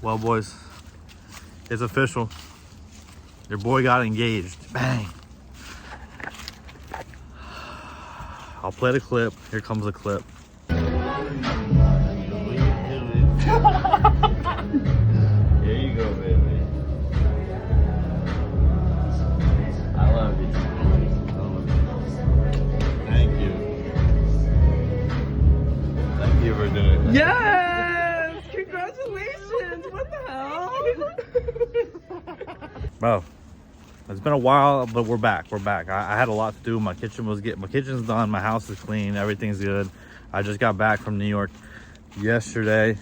Well, boys, it's official. Your boy got engaged. Bang. I'll play the clip. Here comes the clip. Here you go, baby. I love you. Thank you. Thank you for doing it. Yes! Congratulations! What the hell? Bro, it's been a while, but we're back. We're back. I had a lot to do. My kitchen's done. My house is clean. Everything's good. I just got back from New York yesterday,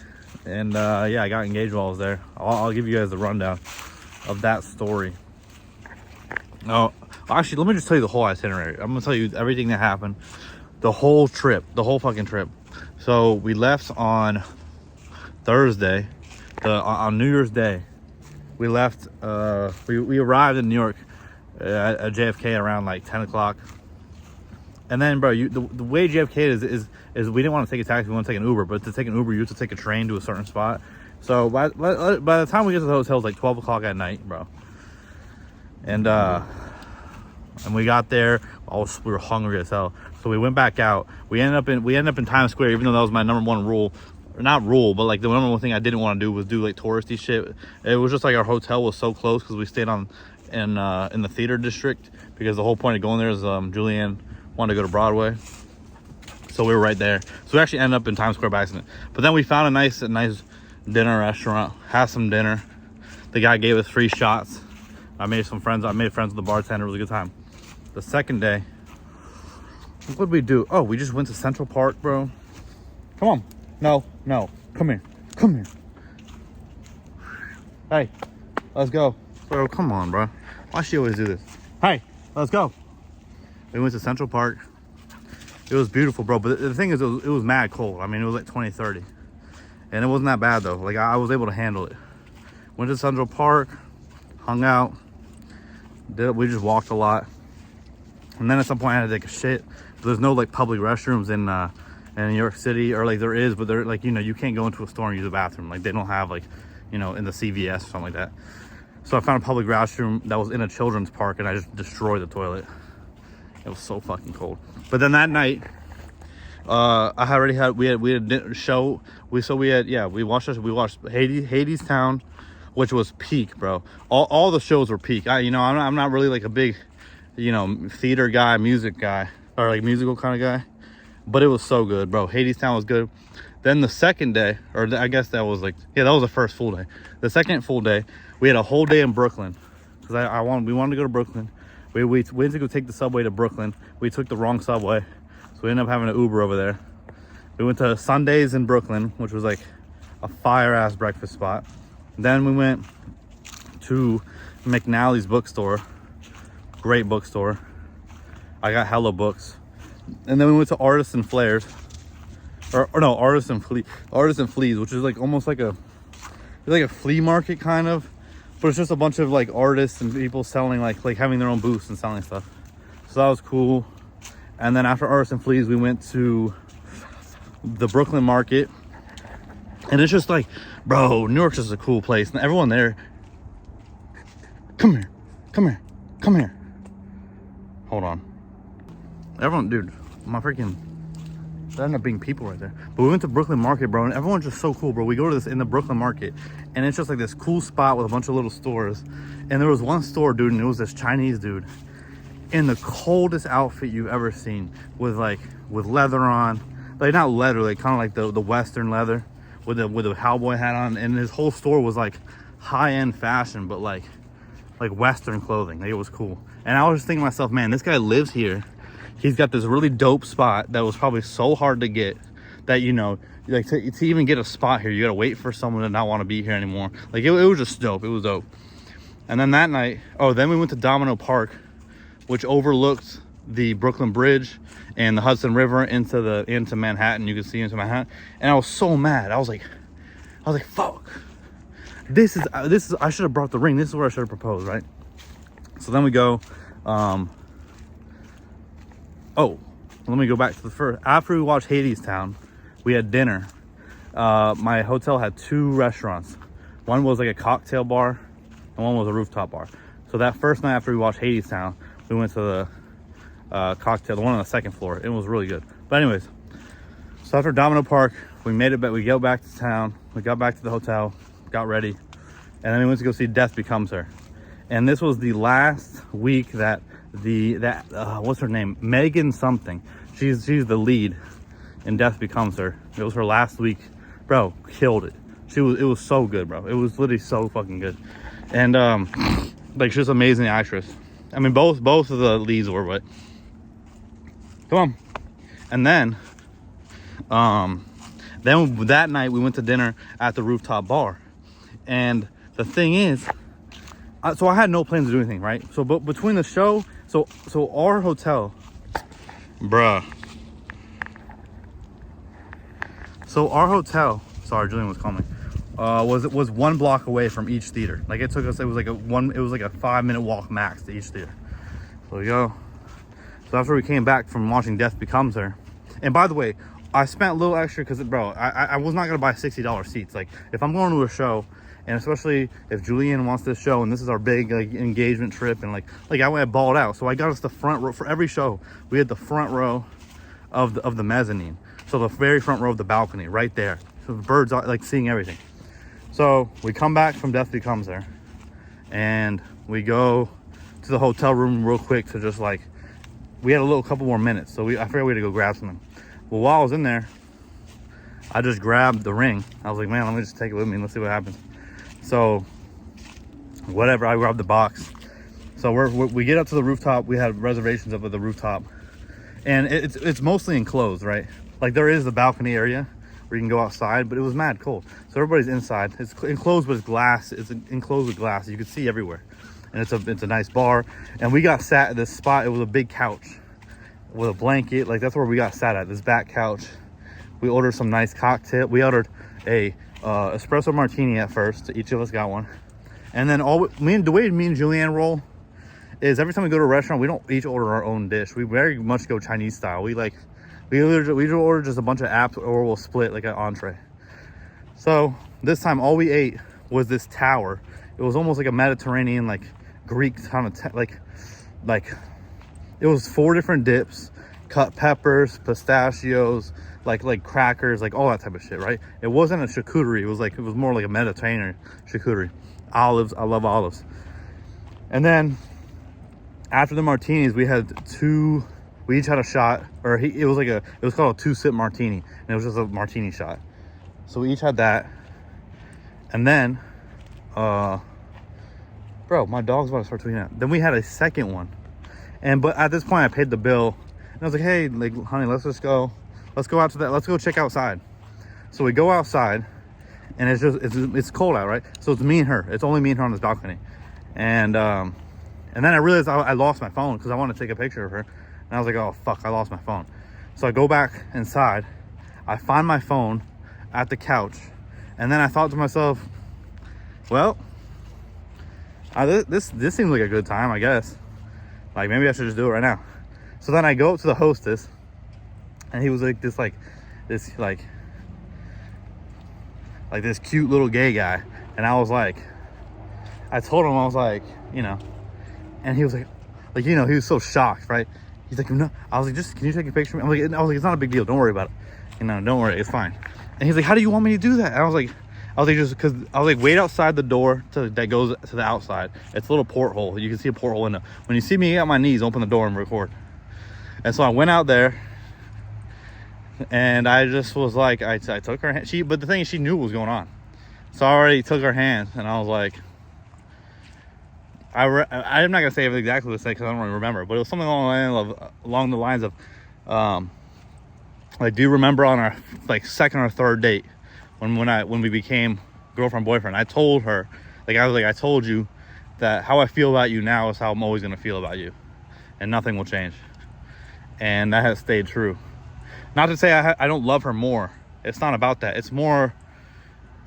and yeah, I got engaged while I was there. I'll give you guys the rundown of that story. Oh, actually, let me just tell you the whole itinerary. I'm gonna tell you everything that happened, the whole trip, the whole fucking trip. So we left on Thursday, on New Year's Day. We left, we arrived in New York at JFK around like 10 o'clock. And then, bro, the way JFK is we didn't want to take a taxi, we want to take an Uber. But to take an Uber, you have to take a train to a certain spot. So by the time we get to the hotel, it's like 12 o'clock at night, bro. And we got there, we were hungry as hell. So we went back out. We ended up in Times Square, even though that was my number one rule. Not rule, but like the number one thing I didn't want to do was do like touristy shit. It was just like our hotel was so close because we stayed in the theater district, because the whole point of going there is Julianne wanted to go to Broadway, so we were right there. So we actually ended up in Times Square by accident. But then we found a nice dinner restaurant, had some dinner. The guy gave us free shots. I made friends with the bartender. It was a good time. The second day, what did we do? Oh, we just went to Central Park, bro. Come on. No, come here. Hey, let's go. Bro, come on, bro. Why she always do this? Hey, let's go. We went to Central Park. It was beautiful, bro. But the thing is, it was mad cold. I mean, it was like 20, 30. And it wasn't that bad, though. Like, I was able to handle it. Went to Central Park, hung out. We just walked a lot. And then at some point, I had to take a shit. But there's no, like, public restrooms in New York City, or like there is, but they're like, you know, you can't go into a store and use a bathroom. Like they don't have, like, you know, in the CVS or something like that. So I found a public restroom that was in a children's park, and I just destroyed the toilet. It was so fucking cold. But then that night, we had a show. We watched Hades Town, which was peak, bro. All the shows were peak. I'm not really like a big, theater guy, music guy, or like musical kind of guy. But it was so good, bro. Hades Town was good. Then the second day, or I guess that was like, yeah, that was the first full day. The second full day, we had a whole day in Brooklyn. Because we wanted to go to Brooklyn. We went to go take the subway to Brooklyn. We took the wrong subway. So we ended up having an Uber over there. We went to Sundays in Brooklyn, which was like a fire-ass breakfast spot. Then we went to McNally's bookstore. Great bookstore. I got hella books. And then we went to Artists and Flares, Artists and Fleas, which is like almost like a flea market kind of, but it's just a bunch of like artists and people selling like having their own booths and selling stuff. So that was cool. And then after Artists and Fleas, we went to the Brooklyn Market, and it's just like, bro, New York's just a cool place, and everyone there. Come here. Hold on. Everyone, dude, there ended up being people right there. But we went to Brooklyn Market, bro, and everyone's just so cool, bro. We go to this in the Brooklyn Market, and it's just like this cool spot with a bunch of little stores. And there was one store, dude, and it was this Chinese dude in the coldest outfit you've ever seen, with leather on, like not leather, like kind of like the Western leather, with a cowboy hat on. And his whole store was like high-end fashion, but like Western clothing. Like, it was cool. And I was just thinking to myself, man, this guy lives here. He's got this really dope spot that was probably so hard to get that, like to even get a spot here, you gotta wait for someone to not want to be here anymore. Like it was just dope. It was dope. And then that night, then we went to Domino Park, which overlooked the Brooklyn Bridge and the Hudson River into Manhattan. You could see into Manhattan, and I was so mad. I was like, fuck. This is I should have brought the ring. This is where I should have proposed, right? So then we go. Let me go back to the first. After we watched Hades Town, we had dinner. My hotel had two restaurants. One was like a cocktail bar, and one was a rooftop bar. So that first night after we watched Hadestown, we went to the cocktail, the one on the second floor. It was really good. But anyways, so after Domino Park, we made it back. We go back to town. We got back to the hotel, got ready, and then we went to go see Death Becomes Her. And this was the last week that what's her name? Megan something. She's the lead in Death Becomes Her. It was her last week. Bro, killed it. It was so good, bro. It was literally so fucking good. And like, she's an amazing actress. I mean, both of the leads were, but come on. And then that night we went to dinner at the rooftop bar. And the thing is, so I had no plans to do anything, right? So but between the show, so our hotel, bruh. So our hotel, sorry, Julian was calling me, was 1 block away from each theater. Like, it took us, it was like a 5-minute walk max to each theater. So we go. So after we came back from watching Death Becomes Her, and by the way, I spent a little extra because, bro, I was not gonna buy $60 seats. Like, if I'm going to a show, and especially if Julianne wants this show, and this is our big like engagement trip, and like I went balled out, so I got us the front row for every show. We had the front row of the mezzanine, so the very front row of the balcony, right there. So the birds are like seeing everything. So we come back from Death Becomes Her, and we go to the hotel room real quick to just like, we had a couple more minutes, so I figured we had to go grab something. Well, while I was in there, I just grabbed the ring. I was like, man, let me just take it with me and let's see what happens. So whatever, I grabbed the box. So we get up to the rooftop. We had reservations up at the rooftop, and it's mostly enclosed, right? Like, there is the balcony area where you can go outside, but it was mad cold, so everybody's inside. It's enclosed with glass. It's enclosed with glass. You can see everywhere, and it's a nice bar. And we got sat at this spot. It was a big couch with a blanket. Like, that's where we got sat at, this back couch. We ordered some nice cocktail. We ordered a espresso martini at first. Each of us got one, and then the way me and Julianne roll is every time we go to a restaurant, we don't each order our own dish. We very much go Chinese style. We either order just a bunch of apps, or we'll split like an entree. So this time all we ate was this tower. It was almost like a Mediterranean, like Greek kind of like it was 4 different dips, cut peppers, pistachios, like crackers, like all that type of shit, right? It wasn't a charcuterie. It was more like a Mediterranean charcuterie. Olives, I love olives. And then after the martinis, we each had a shot, or it was called a 2-sip martini, and it was just a martini shot. So we each had that. And then bro, my dog's about to start tweeting out. Then we had a second one, but at this point I paid the bill, and I was like, hey, like, honey, let's go out to that, let's go check outside. So we go outside, and it's cold out, right? So it's me and her. It's only me and her on this balcony. And then I realized I lost my phone because I wanted to take a picture of her. And I was like, oh fuck, I lost my phone. So I go back inside, I find my phone at the couch, and then I thought to myself, well, this seems like a good time, I guess. Like, maybe I should just do it right now. So then I go up to the hostess, and he was like this cute little gay guy. And I was like, I told him, I was like, you know, and he was like, you know, he was so shocked, right? He's like, no. I was like, just, can you take a picture of me? I was like, it's not a big deal. Don't worry about it. You know, don't worry. It's fine. And he's like, how do you want me to do that? And I was like, just because I was like, wait outside the door that goes to the outside. It's a little porthole. You can see a porthole in it. When you see me on my knees, open the door and record. And so I went out there, and I just was like, I took her hand. But the thing is, she knew what was going on. So I already took her hand, and I was like, I'm not gonna say exactly what to say because I don't really remember, but it was something along the lines of, like, do you remember on our like second or third date when we became girlfriend boyfriend? I told her, I told you that how I feel about you now is how I'm always gonna feel about you, and nothing will change. And that has stayed true. Not to say I don't love her more. It's not about that. It's more,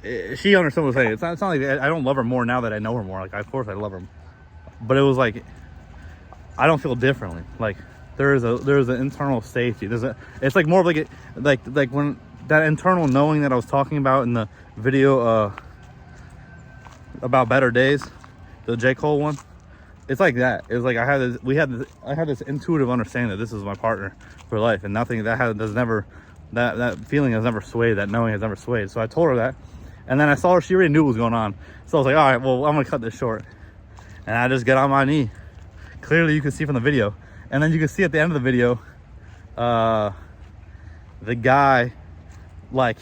she understood what I was saying. It's not like I don't love her more now that I know her more. Like, of course I love her, but it was like, I don't feel differently. Like, there's an internal safety. It's like more of like when that internal knowing that I was talking about in the video, about Better Days, the J. Cole one. It's like that. It was like I had this intuitive understanding that this is my partner for life, and nothing that feeling has never swayed, that knowing has never swayed. So I told her that, and then I saw her, she already knew what was going on. So I was like, all right, well, I'm gonna cut this short. And I just get on my knee. Clearly you can see from the video. And then you can see at the end of the video, the guy, like,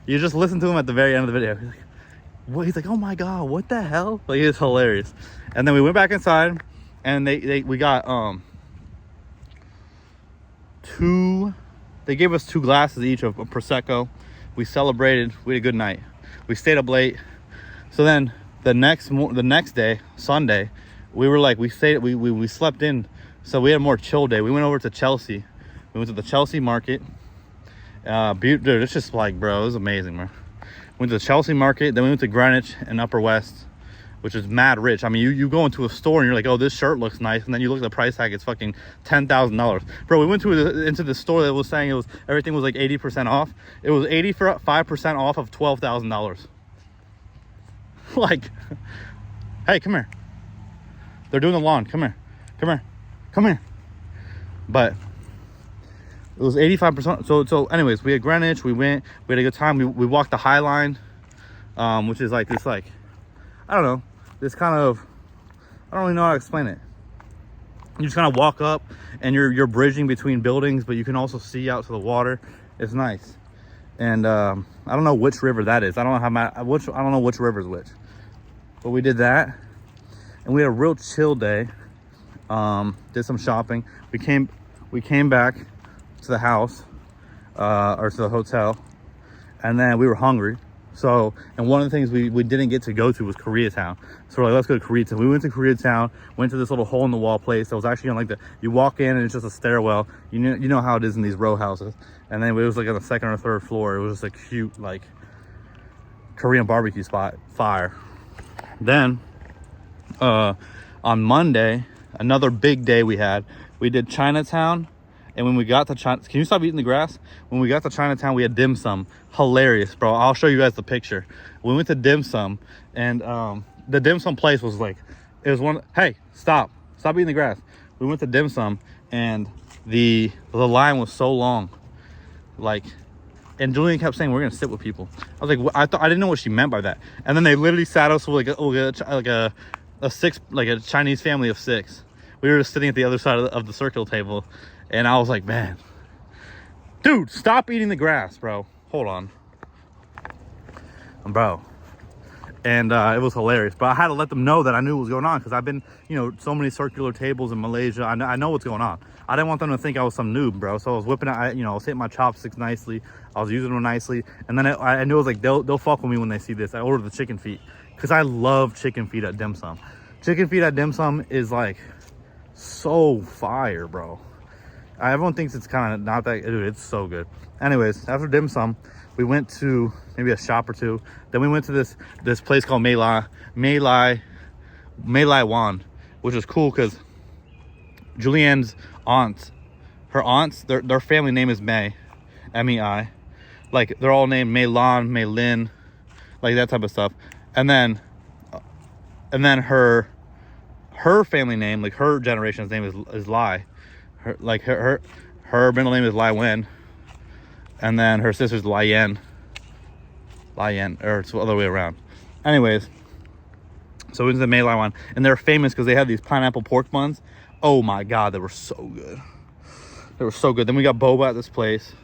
you just listen to him at the very end of the video. He's like, what? He's like, oh my God, what the hell? Like, it's hilarious. And then we went back inside, and we got they gave us 2 glasses each of Prosecco. We celebrated, we had a good night. We stayed up late. So then the next day, Sunday, we slept in, so we had a more chill day. We went over to Chelsea. We went to the Chelsea market. Dude, it's just like, bro, it was amazing, bro. Went to the Chelsea market, then we went to Greenwich and Upper West, which is mad rich. I mean, you go into a store and you're like, oh, this shirt looks nice, and then you look at the price tag, it's fucking $10,000. Bro, we went into the store that was saying everything was like 80% off. It was 85% off of $12,000. Like, hey, come here. They're doing the lawn. Come here. Come here. Come here. But it was 85%. So anyways, we had Greenwich. We had a good time. We walked the High Line, which is like this, like, I don't know, this kind of, I don't really know how to explain it. You just kind of walk up and you're bridging between buildings, but you can also see out to the water. It's nice. And I don't know which river that is. I don't know which river is which. But we did that, and we had a real chill day. Did some shopping. We came back to the house, or to the hotel, and then we were hungry. So, and one of the things we didn't get to go to was Koreatown. So we're like, let's go to Koreatown. We went to Koreatown, went to this little hole in the wall place that was actually on like you walk in and it's just a stairwell. You know how it is in these row houses. And then it was like on the 2nd or 3rd floor. It was just a cute, like, Korean barbecue spot. Fire. Then, on Monday, another big day we did Chinatown. And when we got to can you stop eating the grass? When we got to Chinatown, we had dim sum. Hilarious, bro. I'll show you guys the picture. We went to dim sum, and the dim sum place was like, it was hey, stop eating the grass. We went to dim sum, and the line was so long, like, and Julian kept saying we're gonna sit with people. I was like, I didn't know what she meant by that. And then they literally sat us with like a Chinese family of 6. We were just sitting at the other side of the circle table. And I was like, man, dude, stop eating the grass, bro. Hold on. Bro. And it was hilarious. But I had to let them know that I knew what was going on, because I've been, so many circular tables in Malaysia. I know what's going on. I didn't want them to think I was some noob, bro. So I was whipping out, I was hitting my chopsticks nicely. I was using them nicely. And then I knew it was like, they'll fuck with me when they see this. I ordered the chicken feet, because I love chicken feet at dim sum. Chicken feet at dim sum is like so fire, bro. Everyone thinks it's kind of not that, dude, it's so good. Anyways, after dim sum, we went to maybe a shop or two. Then we went to this place called Mei Lai Wan, which is cool because Julianne's her aunts, their family name is Mei, M-E-I. Like, they're all named Mei Lan, Mei Lin, like that type of stuff. And then her family name, like her generation's name is Lai. Her middle name is Lai Wen, and then her sister's Lai Yan, or it's the other way around. Anyways, so we went to the Mei Lai one, and they're famous because they have these pineapple pork buns. Oh my God, they were so good. They were so good. Then we got boba at this place,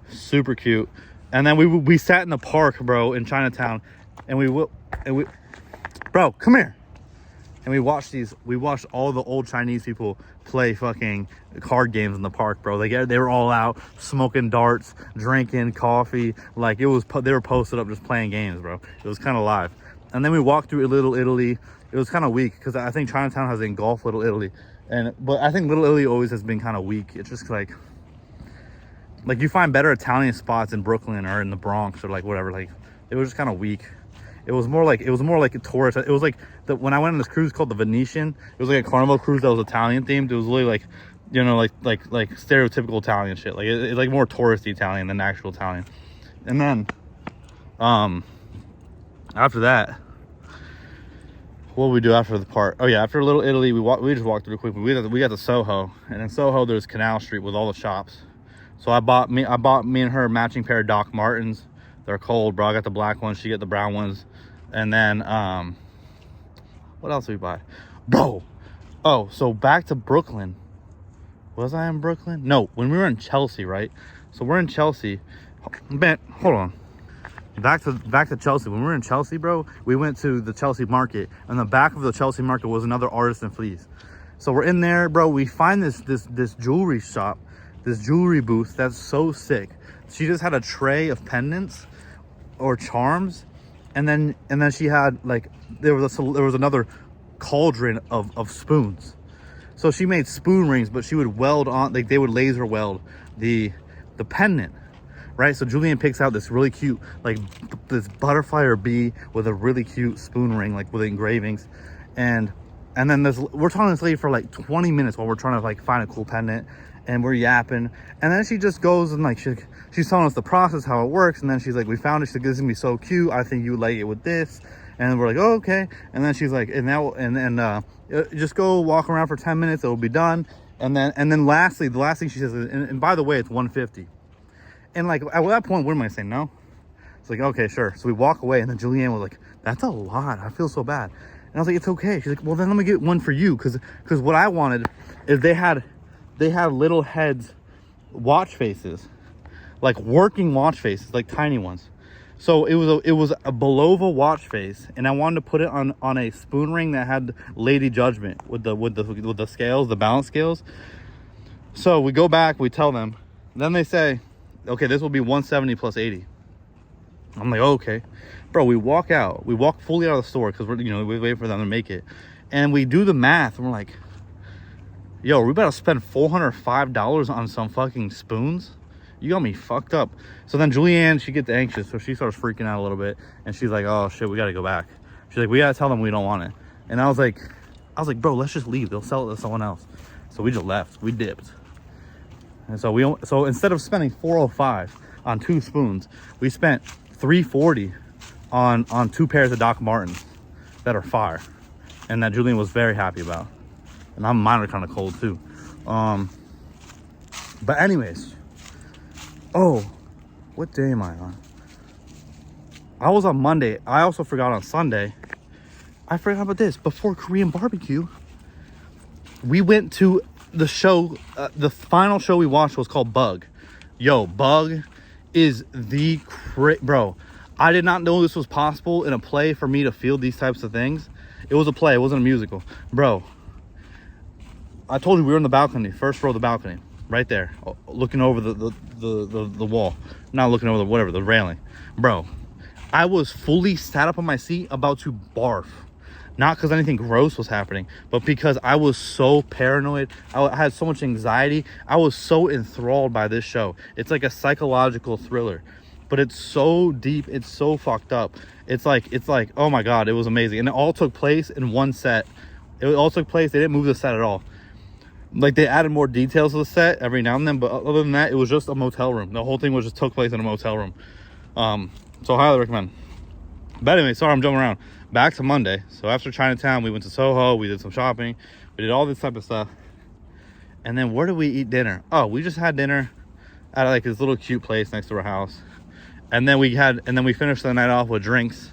super cute. And then we sat in the park, bro, in Chinatown, and we bro, come here. And we watched all the old Chinese people play fucking card games in the park, bro. They were all out smoking darts, drinking coffee. Like, they were posted up just playing games, bro. It was kind of live. And then we walked through Little Italy. It was kind of weak because I think Chinatown has engulfed Little Italy, but I think Little Italy always has been kind of weak. It's just like you find better Italian spots in Brooklyn or in the Bronx or like whatever. Like, it was just kind of weak. It was more like a tourist. It was like when I went on this cruise called the Venetian. It was like a Carnival cruise that was Italian themed. It was really like, like stereotypical Italian shit. Like it's like more touristy Italian than actual Italian. And then, after that, what we do after the part? Oh yeah, after Little Italy, we just walked through quickly. We got to Soho, and in Soho there's Canal Street with all the shops. So I bought me and her a matching pair of Doc Martens. They're cold, bro. I got the black ones, she got the brown ones. And then what else did we buy, bro? Oh, so back to Brooklyn. Was I in Brooklyn? No, when we were in Chelsea, right? So we're in Chelsea. Man, hold on. Back to Chelsea. When we were in Chelsea, bro, we went to the Chelsea market, and the back of the Chelsea market was another Artisan Fleece. So we're in there, bro. We find this jewelry shop, this jewelry booth that's so sick. She just had a tray of pendants or charms, and then she had like there was another cauldron of spoons. So she made spoon rings, but she would weld on, like they would laser weld the pendant. Right, so Julian picks out this really cute, like this butterfly or bee with a really cute spoon ring, like with engravings, and then we're talking to this lady for like 20 minutes while we're trying to like find a cool pendant, and we're yapping, and then she just goes and like she's telling us the process, how it works, and then she's like, we found it. She's like, this is gonna be so cute. I think you would like it with this, and we're like, oh, okay. And then she's like, just go walk around for 10 minutes. It'll be done. And then lastly, the last thing she says, and by the way, it's $150. And like at that point, what am I saying? No. It's like, okay, sure. So we walk away, and then Julianne was like, that's a lot. I feel so bad. And I was like, it's okay. She's like, well, then let me get one for you, because what I wanted is they had little heads watch faces, like working watch faces, like tiny ones. So it was a Belova watch face, and I wanted to put it on a spoon ring that had Lady Judgment with the scales, the balance scales. So we go back, we tell them, then they say, okay, this will be 170 plus 80. I'm like, oh, okay, bro. We walk fully out of the store because we wait for them to make it, and we do the math, and we're like, yo, we about to spend $405 on some fucking spoons. You got me fucked up. So then Julianne, she gets anxious, so she starts freaking out a little bit, and she's like, oh shit, we gotta go back. She's like, we gotta tell them we don't want it. And I was like, bro, let's just leave. They'll sell it to someone else. So we just left. We dipped. And so instead of spending $405 on 2 spoons, we spent $340 on 2 pairs of Doc Martens that are fire, and that Julian was very happy about. And mine are kind of cold too. But anyways, oh, what day am I on? I was on Monday. I also forgot on Sunday. I forgot about this. Before Korean barbecue, we went to the show. The final show we watched was called Bug. Yo, Bug is bro. I did not know this was possible in a play for me to feel these types of things. It was a play. It wasn't a musical, bro. I told you we were in the balcony, first row of the balcony, right there, looking over the wall. Not looking over the railing, bro. I was fully sat up on my seat, about to barf. Not because anything gross was happening, but because I was so paranoid. I had so much anxiety. I was so enthralled by this show. It's like a psychological thriller, but it's so deep. It's so fucked up. It's like, oh my God, it was amazing. And it all took place in one set. It all took place. They didn't move the set at all. Like, they added more details to the set every now and then, but other than that, it was just a motel room. The whole thing took place in a motel room. So I highly recommend. But anyway, sorry, I'm jumping around. Back to Monday. So after Chinatown, we went to Soho. We did some shopping. We did all this type of stuff. And then where did we eat dinner? Oh, we just had dinner at like this little cute place next to our house. And then we finished the night off with drinks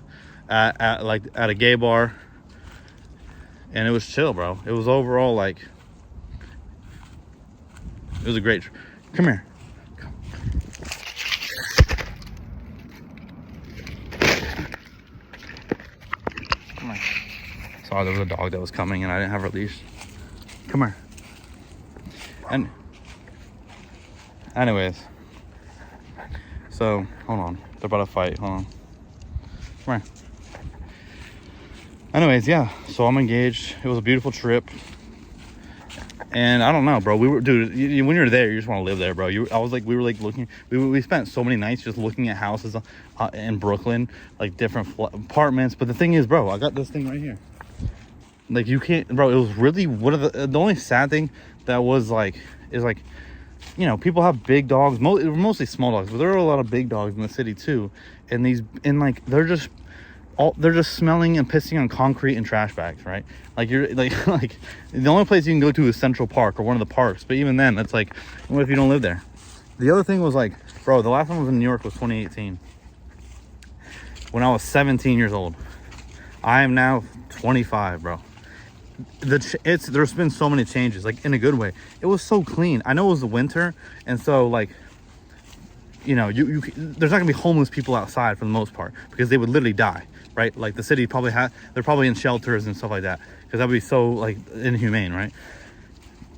at a gay bar. And it was chill, bro. It was overall like, it was a great. Come here. Sorry, there was a dog that was coming and I didn't have her leash. Come here. And anyways, so hold on, they're about to fight. Hold on. Come here. Anyways, yeah, so I'm engaged. It was a beautiful trip. And I don't know, bro. Dude, when you're there, you just want to live there, bro. We were looking. We spent so many nights just looking at houses in Brooklyn, like different apartments. But the thing is, bro, I got this thing right here. Like, you can't, bro. It was really one of the only sad thing that was like is like, people have big dogs. Mostly small dogs, but there are a lot of big dogs in the city too. And like they're just they're just smelling and pissing on concrete and trash bags, right? Like you're like like the only place you can go to is Central Park or one of the parks, but even then it's like, what if you don't live there? The other thing was like, bro, the last time I was in New York was 2018 when I was 17 years old. I am now 25, bro. There's been so many changes, like in a good way. It was so clean. I know it was the winter, and so like, you know, there's not gonna be homeless people outside for the most part because they would literally die, right? Like the city probably they're probably in shelters and stuff like that because that would be so like inhumane, right?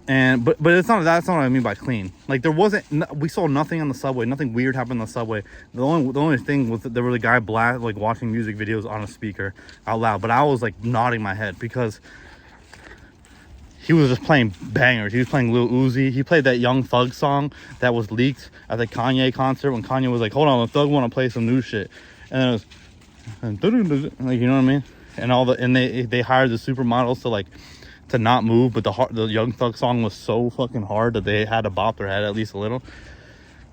And but that's not what I mean by clean. Like we saw nothing on the subway, nothing weird happened on the subway. The only thing was that there was a guy like watching music videos on a speaker out loud, but I was like nodding my head because he was just playing bangers. He was playing Lil Uzi. He played that Young Thug song that was leaked at the Kanye concert when Kanye was like, hold on, the Thug want to play some new shit. And then it was like, you know what I mean? And they hired the supermodels to not move, but the Young Thug song was so fucking hard that they had to bop their head at least a little.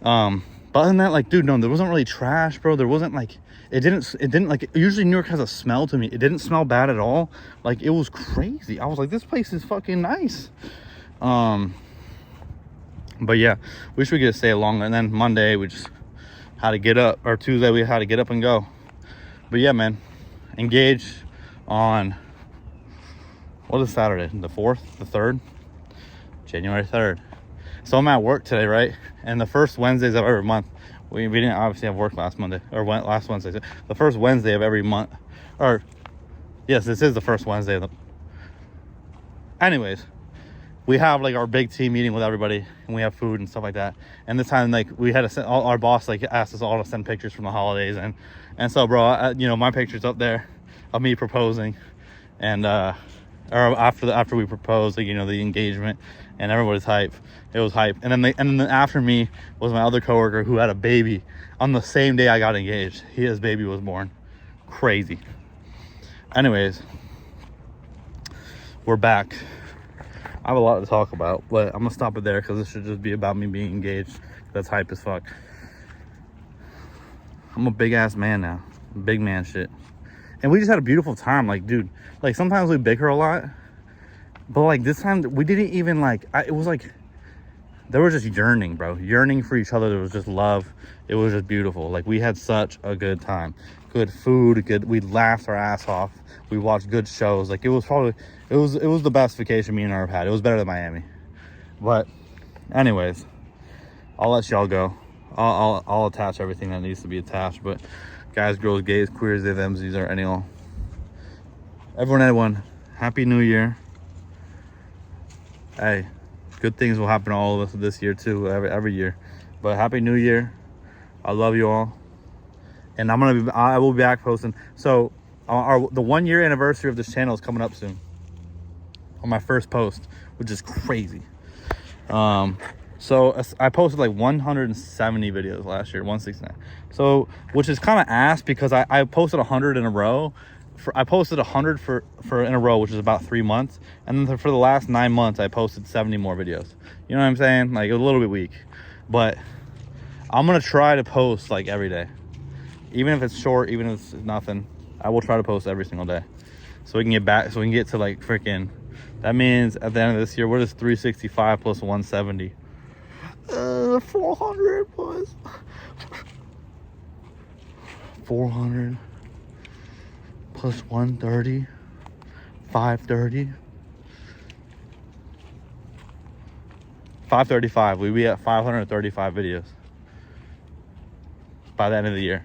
But other than that, like, dude, no, there wasn't really trash, bro. There wasn't like, it didn't like, usually New York has a smell to me. It didn't smell bad at all. Like, it was crazy. I was like, this place is fucking nice. But yeah, wish we could stay longer. And then Monday we just had to get up, or Tuesday we had to get up and go. But yeah, man, engaged on, what is Saturday? The 4th, the 3rd, January 3rd. So I'm at work today, right? And the first Wednesdays of every month, we didn't obviously have work last Monday, or last Wednesday. The first Wednesday of every month, or yes, this is the first Wednesday. Anyways, we have like our big team meeting with everybody, and we have food and stuff like that. And this time, like, we had to send, our boss like asked us all to send pictures from the holidays, and so, bro, you know, my picture's up there of me proposing, and or after we proposed, like, you know, the engagement, and everybody's hype. It was hype. And then after me was my other coworker who had a baby on the same day I got engaged. His baby was born. Crazy. Anyways, we're back. I have a lot to talk about, but I'm gonna stop it there because this should just be about me being engaged. That's hype as fuck. I'm a big ass man now. Big man shit. And we just had a beautiful time. Like, dude, like, sometimes we bicker a lot, but like this time we didn't even like, it was like there was just yearning, bro. Yearning for each other. There was just love. It was just beautiful. Like, we had such a good time. Good food, we laughed our ass off. We watched good shows. Like, it was the best vacation me and her have had. It was better than Miami. But anyways, I'll let y'all go. I'll attach everything that needs to be attached. But guys, girls, gays, queers, they, them, these are any all. Everyone, happy New Year. Hey, good things will happen to all of us this year too, every year. But happy New Year. I love you all. And I will be back posting. So the 1 year anniversary of this channel is coming up soon on my first post, which is crazy. So I posted like 170 videos last year, 169. So, which is kind of ass because I posted 100 in a row. I posted 100 for in a row, which is about 3 months. And then for the last 9 months, I posted 70 more videos. You know what I'm saying? Like, a little bit weak. But I'm going to try to post like every day. Even if it's short, even if it's nothing, I will try to post every single day. So we can get back, so we can get to like freaking, that means at the end of this year, what is 365 plus 170? 400 plus 400 plus 130, 530, 535. We'll be at 535 videos by the end of the year.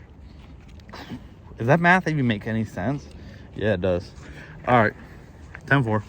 Does that math even make any sense? Yeah, it does. All right, 10-4.